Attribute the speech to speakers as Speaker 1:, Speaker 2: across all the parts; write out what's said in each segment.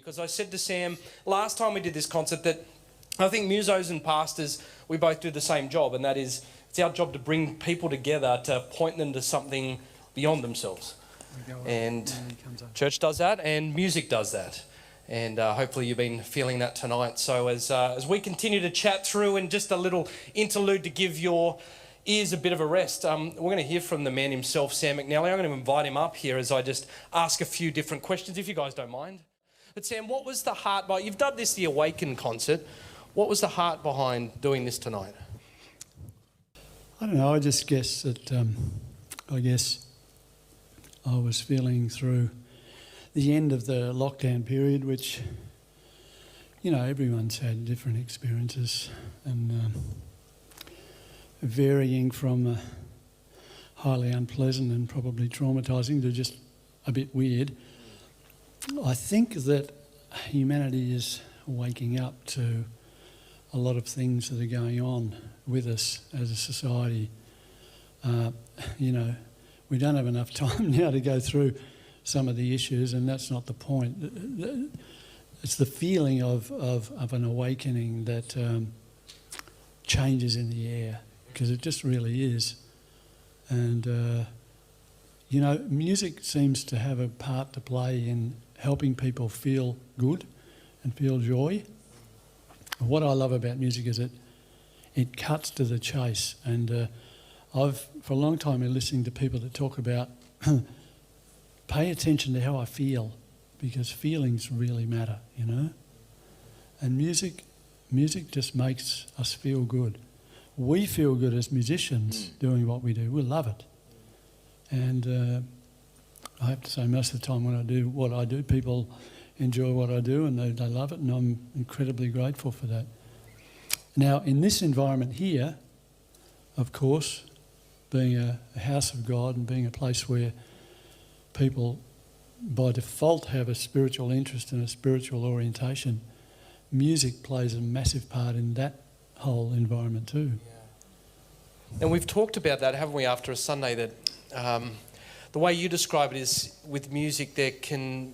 Speaker 1: because I said to Sam last time we did this concert that I think musos and pastors, we both do the same job, and that is it's our job to bring people together to point them to something beyond themselves. And church does that, and music does that. And hopefully you've been feeling that tonight. So as we continue to chat through, and just a little interlude to give your ears a bit of a rest, we're going to hear from the man himself, Sam McNally. I'm going to invite him up here as I just ask a few different questions, if you guys don't mind. But Sam, what was the heart behind, you've done this, the Awaken concert, what was the heart behind doing this tonight?
Speaker 2: I don't know, I just guess that, I was feeling through the end of the lockdown period, which, you know, everyone's had different experiences, and varying from highly unpleasant and probably traumatising to just a bit weird. I think that humanity is waking up to a lot of things that are going on with us as a society. You know, we don't have enough time now to go through some of the issues, and that's not the point. It's the feeling of an awakening that changes in the air, because it just really is. And, you know, music seems to have a part to play in helping people feel good and feel joy. What I love about music is it cuts to the chase, and I've for a long time been listening to people that talk about pay attention to how I feel, because feelings really matter, you know. And music just makes us feel good. We feel good as musicians doing what we do. We love it. And I have to say, most of the time when I do what I do, people enjoy what I do, and they love it, and I'm incredibly grateful for that. Now, in this environment here, of course, being a house of God and being a place where people by default have a spiritual interest and a spiritual orientation, music plays a massive part in that whole environment too.
Speaker 1: Yeah. And we've talked about that, haven't we, after a Sunday, that the way you describe it is with music there can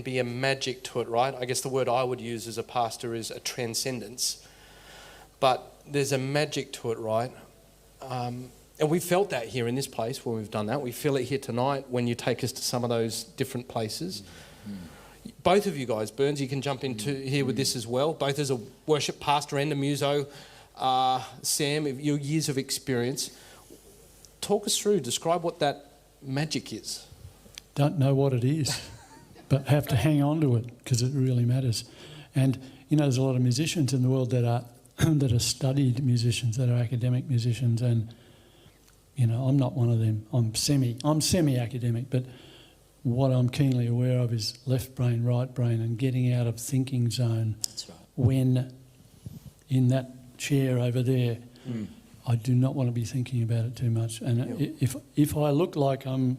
Speaker 1: be a magic to it, right? I guess the word I would use as a pastor is a transcendence. But there's a magic to it, right? And we felt that here in this place when we've done that. We feel it here tonight when you take us to some of those different places. Both of you guys, Burns, you can jump into here with this as well, both as a worship pastor and a muso. Sam, your years of experience. Talk us through, describe what that magic is.
Speaker 2: Don't know what it is, but have to hang on to it because it really matters. And, you know, there's a lot of musicians in the world that are that are studied musicians, that are academic musicians, and you know, I'm not one of them. I'm semi-academic, but what I'm keenly aware of is left brain, right brain, and getting out of thinking zone.
Speaker 3: That's right.
Speaker 2: When in that chair over there, I do not want to be thinking about it too much. And if I look like I'm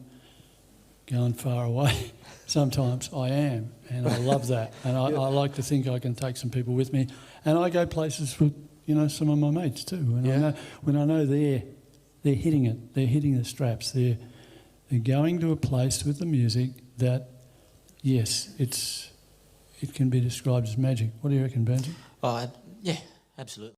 Speaker 2: going far away, sometimes I am, and I love that. And I like to think I can take some people with me, and I go places with, you know, some of my mates too. And when I know they're hitting it, they're hitting the straps, they're going to a place with the music that, yes, it can be described as magic. What do you reckon, Benji?
Speaker 3: Yeah, absolutely.